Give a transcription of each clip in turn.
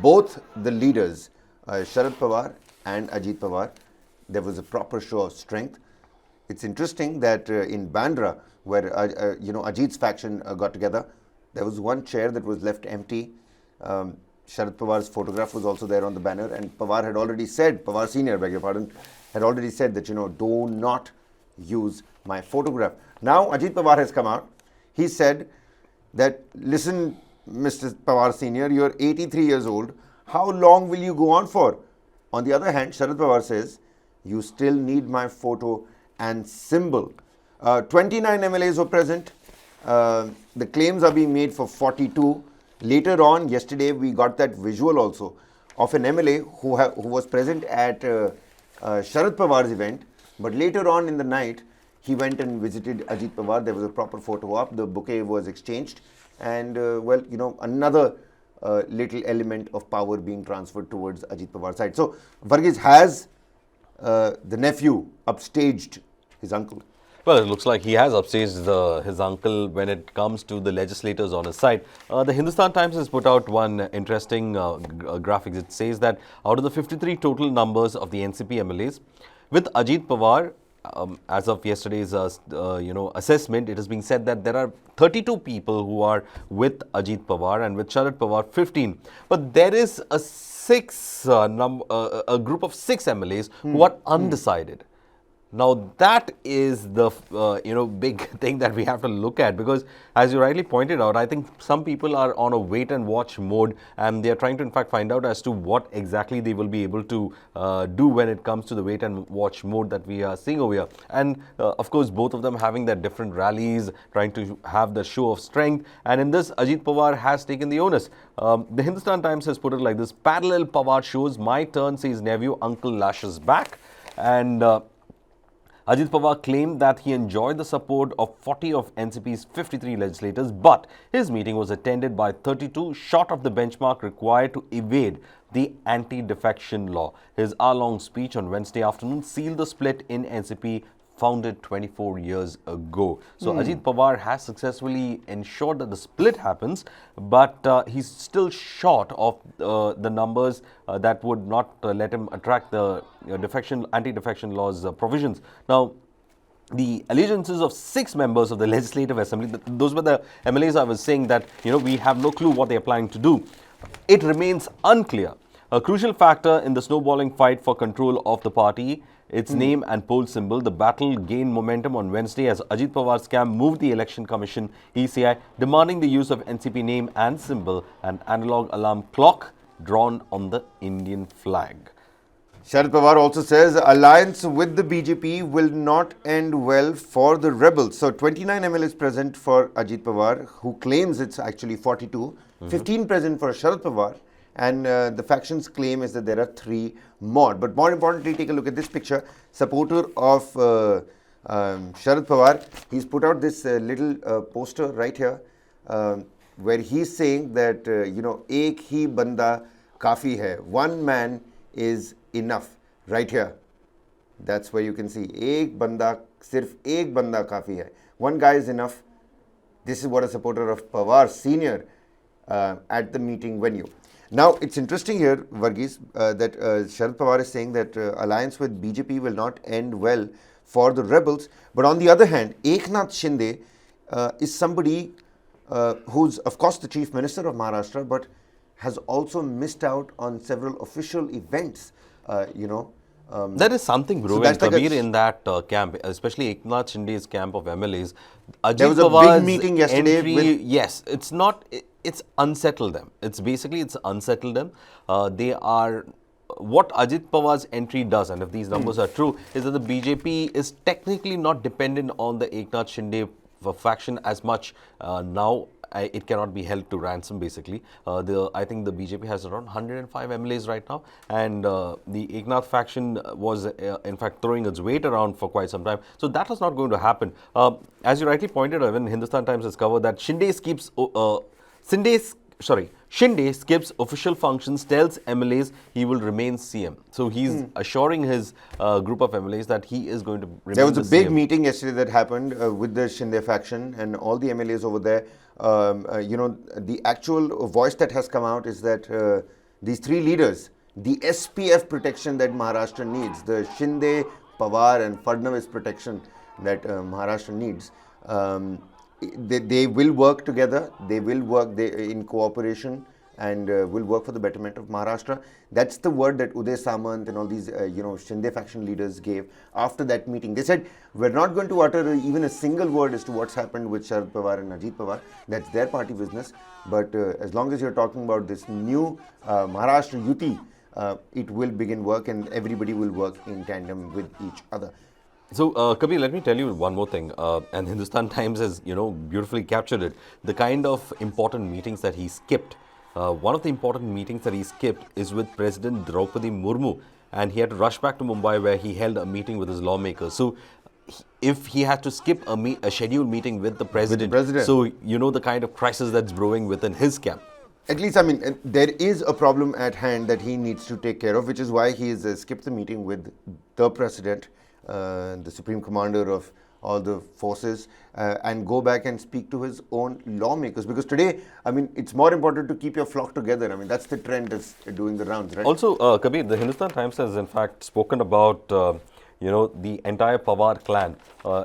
both the leaders, Sharad Pawar and Ajit Pawar, there was a proper show of strength. It's interesting that in Bandra, where Ajit's faction got together, there was one chair that was left empty. Sharad Pawar's photograph was also there on the banner, and Pawar had already said, Pawar Senior, beg your pardon, had already said that, do not use my photograph. Now Ajit Pawar has come out. He said that, listen, Mr. Pawar Senior, you're 83 years old. How long will you go on for? On the other hand, Sharad Pawar says, you still need my photo and symbol. 29 MLAs were present. The claims are being made for 42. Later on, yesterday, we got that visual also of an MLA who was present at Sharad Pawar's event. But later on in the night, he went and visited Ajit Pawar. There was a proper photo op. The bouquet was exchanged. And, another little element of power being transferred towards Ajit Pawar's side. So, Varghese, has the nephew upstaged his uncle? Well, it looks like he has upstaged his uncle when it comes to the legislators on his side. The Hindustan Times has put out one interesting graphics. It says that out of the 53 total numbers of the NCP MLAs, with Ajit Pawar, as of yesterday's assessment, it has been said that there are 32 people who are with Ajit Pawar, and with Sharad Pawar 15. But there is a group of 6 MLAs who are undecided. Now that is the big thing that we have to look at, because as you rightly pointed out, I think some people are on a wait and watch mode, and they are trying to in fact find out as to what exactly they will be able to do when it comes to the wait and watch mode that we are seeing over here. And of course, both of them having their different rallies, trying to have the show of strength. And in this, Ajit Pawar has taken the onus. The Hindustan Times has put it like this: parallel Pawar shows, my turn, says nephew, uncle lashes back. And Ajit Pawar claimed that he enjoyed the support of 40 of NCP's 53 legislators, but his meeting was attended by 32, short of the benchmark required to evade the anti-defection law. His hour-long speech on Wednesday afternoon sealed the split in NCP, founded 24 years ago. So Ajit Pawar has successfully ensured that the split happens, but he's still short of the numbers that would not let him attract the anti-defection laws provisions. Now, the allegiances of 6 members of the Legislative Assembly, those were the MLAs I was saying that, we have no clue what they're planning to do. It remains unclear. A crucial factor in the snowballing fight for control of the party, its name and poll symbol. The battle gained momentum on Wednesday as Ajit Pawar's camp moved the Election Commission, ECI, demanding the use of NCP name and symbol, an analog alarm clock drawn on the Indian flag. Sharad Pawar also says alliance with the BJP will not end well for the rebels. So 29 MLAs present for Ajit Pawar, who claims it's actually 42, 15 present for Sharad Pawar, and the faction's claim is that there are 3 more. But more importantly, take a look at this picture. Supporter of Sharad Pawar, he's put out this little poster right here, where he's saying that, ek hi banda kafi hai. One man is enough. Right here. That's where you can see. Sirf ek banda kafi hai. One guy is enough. This is what a supporter of Pawar Senior at the meeting venue. Now, it's interesting here, Varghese, that Sharad Pawar is saying that alliance with BJP will not end well for the rebels. But on the other hand, Eknath Shinde is somebody who's, of course, the Chief Minister of Maharashtra, but has also missed out on several official events, There is something brewing, Kabir, in that camp, especially Eknath Shinde's camp of MLAs. There was a big meeting yesterday. Yes, it's not... It's unsettled them. It's unsettled them. They are, what Ajit Pawar's entry does, and if these numbers are true, is that the BJP is technically not dependent on the Eknath Shinde faction as much now. It cannot be held to ransom, basically. I think the BJP has around 105 MLAs right now, and the Eknath faction was, in fact, throwing its weight around for quite some time. So that is not going to happen. As you rightly pointed out, when Hindustan Times has covered that Shinde skips official functions, tells MLAs he will remain CM. So he's assuring his group of MLAs that he is going to remain There was a big CM. meeting yesterday that happened with the Shinde faction and all the MLAs over there. The actual voice that has come out is that these three leaders, the SPF protection that Maharashtra needs, the Shinde, Pawar and Fadnavis protection that Maharashtra needs, they will work together, they will work in cooperation and will work for the betterment of Maharashtra. That's the word that Uday Samant and all these, Shinde faction leaders gave after that meeting. They said, we're not going to utter even a single word as to what's happened with Sharad Pawar and Ajit Pawar. That's their party business. But as long as you're talking about this new Maharashtra Yuti, it will begin work and everybody will work in tandem with each other. So, Kabir, let me tell you one more thing, and Hindustan Times has, beautifully captured it. The kind of important meetings that he skipped. One of the important meetings that he skipped is with President Draupadi Murmu, and he had to rush back to Mumbai where he held a meeting with his lawmakers. So, if he had to skip a scheduled meeting with the president, so you know the kind of crisis that's brewing within his camp. At least, there is a problem at hand that he needs to take care of, which is why he has skipped the meeting with the president, the supreme commander of all the forces, and go back and speak to his own lawmakers. Because today, it's more important to keep your flock together. That's the trend that's doing the rounds, right? Also, Kabir, the Hindustan Times has in fact spoken about the entire Pawar clan.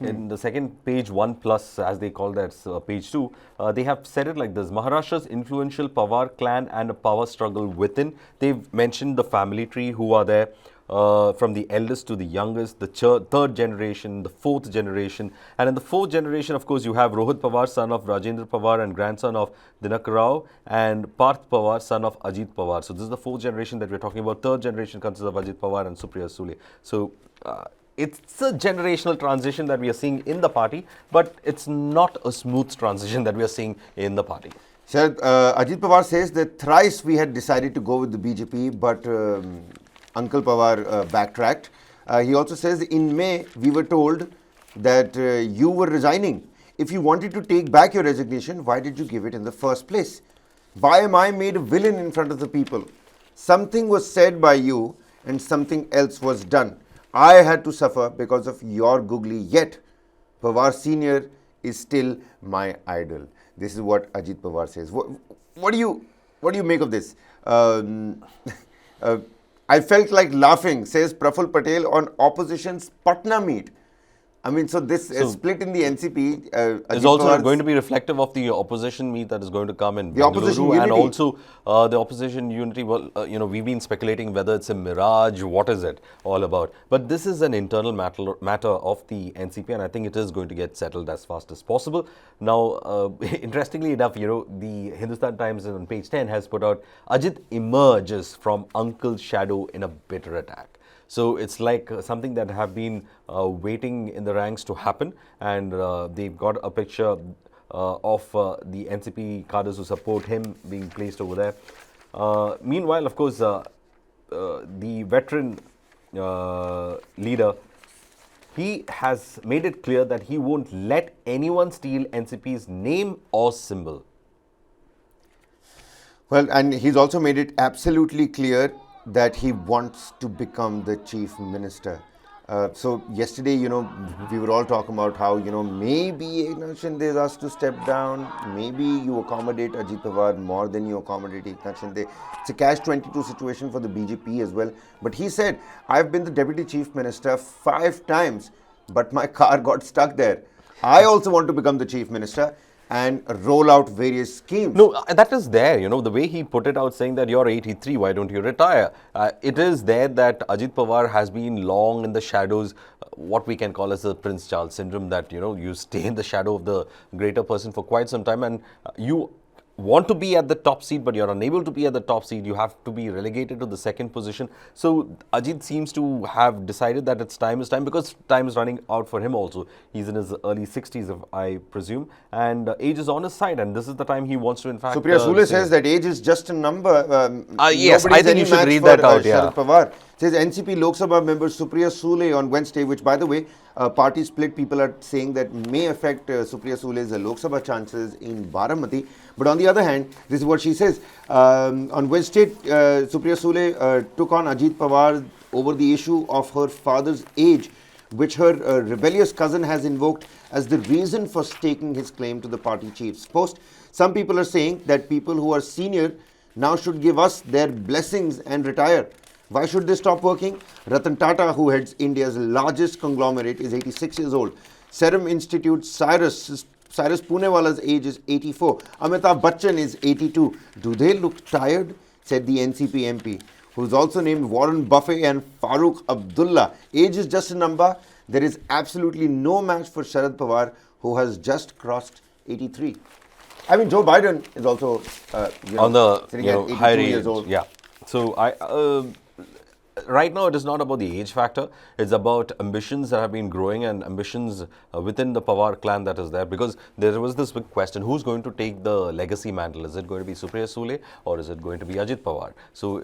In the second page 1+, as they call that, page 2, they have said it like this: Maharashtra's influential Pawar clan and a power struggle within. They've mentioned the family tree who are there. From the eldest to the youngest, the third generation, the fourth generation. And in the fourth generation, of course, you have Rohit Pawar, son of Rajendra Pawar and grandson of Dinak Rao, and Parth Pawar, son of Ajit Pawar. So this is the fourth generation that we're talking about. Third generation consists of Ajit Pawar and Supriya Sule. So it's a generational transition that we are seeing in the party, but it's not a smooth transition that we are seeing in the party. Sir, Ajit Pawar says that thrice we had decided to go with the BJP, but Uncle Pawar backtracked. He also says in May we were told that you were resigning. If you wanted to take back your resignation, why did you give it in the first place? Why am I made a villain in front of the people? Something was said by you and something else was done. I had to suffer because of your googly, yet Pawar Senior is still my idol. This is what Ajit Pawar says. What do you make of this? I felt like laughing, says Praful Patel on opposition's Patna meet. So this split in the NCP is also going to be reflective of the opposition meet that is going to come in Bengaluru, and also the opposition unity. Well, we've been speculating whether it's a mirage, what is it all about? But this is an internal matter of the NCP, and I think it is going to get settled as fast as possible. Now, interestingly enough, the Hindustan Times on page 10 has put out, Ajit emerges from Uncle's shadow in a bitter attack. So it's like something that have been waiting in the ranks to happen, and they've got a picture of the NCP cadres who support him being placed over there. Meanwhile, of course, the veteran leader, he has made it clear that he won't let anyone steal NCP's name or symbol. Well, and he's also made it absolutely clear that he wants to become the chief minister. So yesterday, we were all talking about how, maybe Eknath Shinde is asked to step down. Maybe you accommodate Ajit Pawar more than you accommodate Eknath Shinde. It's a catch-22 situation for the BJP as well. But he said, I've been the deputy chief minister 5 times, but my car got stuck there. I also want to become the chief minister and roll out various schemes. No, that is there, the way he put it out, saying that you're 83, why don't you retire? It is there that Ajit Pawar has been long in the shadows, what we can call as the Prince Charles syndrome, that, you stay in the shadow of the greater person for quite some time, and you want to be at the top seat, but you're unable to be at the top seat. You have to be relegated to the second position. So Ajit seems to have decided that it's time, because time is running out for him also. He's in his early 60s, I presume, and age is on his side, and this is the time he wants to, in fact... Supriya Sule says that age is just a number. Yes, I think you should read that out, Sharad Pawar. Says NCP Lok Sabha member Supriya Sule on Wednesday, which, by the way, party split, people are saying that may affect Supriya Sule's Lok Sabha chances in Baramati. But on the other hand, this is what she says. On Wednesday, Supriya Sule took on Ajit Pawar over the issue of her father's age, which her rebellious cousin has invoked as the reason for staking his claim to the party chief's post. Some people are saying that people who are senior now should give us their blessings and retire. Why should they stop working? Ratan Tata, who heads India's largest conglomerate, is 86 years old. Serum Institute Cyrus Poonewala's age is 84. Amitabh Bachchan is 82. Do they look tired? Said the NCP MP, who's also named Warren Buffett and Farooq Abdullah. Age is just a number. There is absolutely no match for Sharad Pawar, who has just crossed 83. I mean, Joe Biden is also On the sitting at 82 higher years age. old. Yeah. So right now it is not about the age factor. It's about ambitions that have been growing and ambitions within the Pawar clan that is there. Because there was this big question: who's going to take the legacy mantle? Is it going to be Supriya Sule or is it going to be Ajit Pawar? So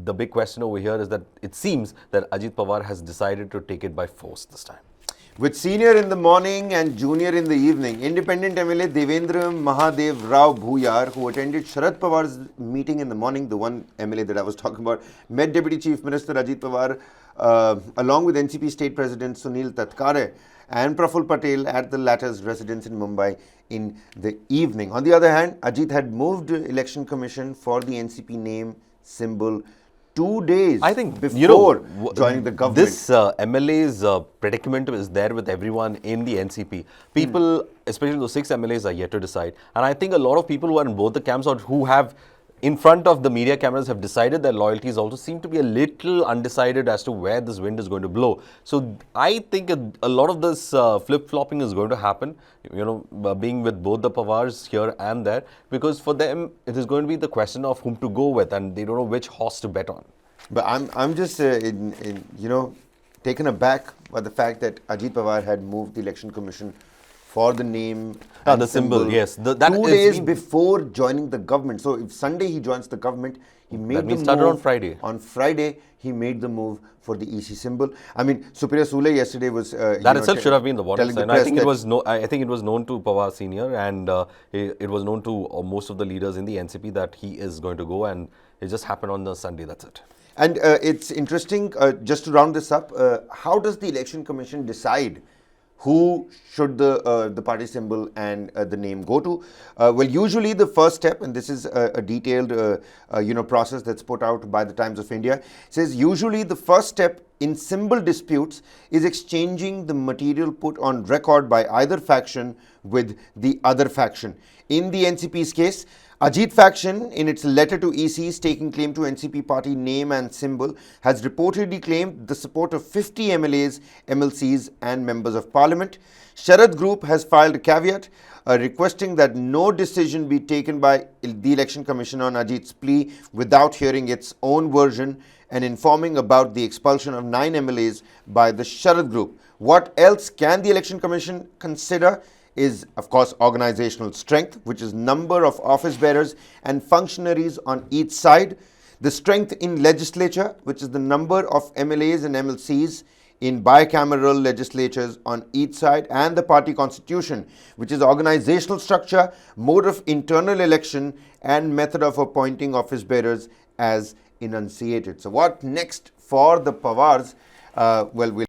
the big question over here is that it seems that Ajit Pawar has decided to take it by force this time. With senior in the morning and junior in the evening, independent MLA Devendra Mahadev Rao Bhuyar, who attended Sharad Pawar's meeting in the morning, the one MLA that I was talking about, met Deputy Chief Minister Ajit Pawar along with NCP State President Sunil Tatkare and Praful Patel at the latter's residence in Mumbai in the evening. On the other hand, Ajit had moved Election Commission for the NCP name symbol 2 days I think before joining the government. This MLA's predicament is there with everyone in the NCP. People, especially those 6 MLAs, are yet to decide. And I think a lot of people who are in both the camps or who have in front of the media cameras have decided their loyalties also seem to be a little undecided as to where this wind is going to blow. So I think a lot of this flip-flopping is going to happen, being with both the Pawars here and there, because for them it is going to be the question of whom to go with and they don't know which horse to bet on. But I'm just taken aback by the fact that Ajit Pawar had moved the Election Commission for the name and the symbol, yes. 2 days before joining the government. So if Sunday he joins the government, he made that means the started move. on Friday. On Friday, he made the move for the EC symbol. I mean, Supriya Sule yesterday was that itself should have been the warning sign. I think it was known to Pawar Senior and it was known to most of the leaders in the NCP that he is going to go, and it just happened on the Sunday. That's it. And it's interesting, just to round this up, how does the Election Commission decide who should the party symbol and the name go to? Well, usually the first step, and this is a detailed process that's put out by the Times of India, says usually the first step in symbol disputes is exchanging the material put on record by either faction with the other faction. In the NCP's case, Ajit faction, in its letter to ECs taking claim to NCP party name and symbol, has reportedly claimed the support of 50 MLAs, MLCs and members of parliament. Sharad Group has filed a caveat requesting that no decision be taken by the Election Commission on Ajit's plea without hearing its own version and informing about the expulsion of 9 MLAs by the Sharad Group. What else can the Election Commission consider is, of course, organizational strength, which is number of office bearers and functionaries on each side. The strength in legislature, which is the number of MLAs and MLCs in bicameral legislatures on each side, and the party constitution, which is organizational structure, mode of internal election, and method of appointing office bearers as enunciated. So what next for the Pawars? Well, we'll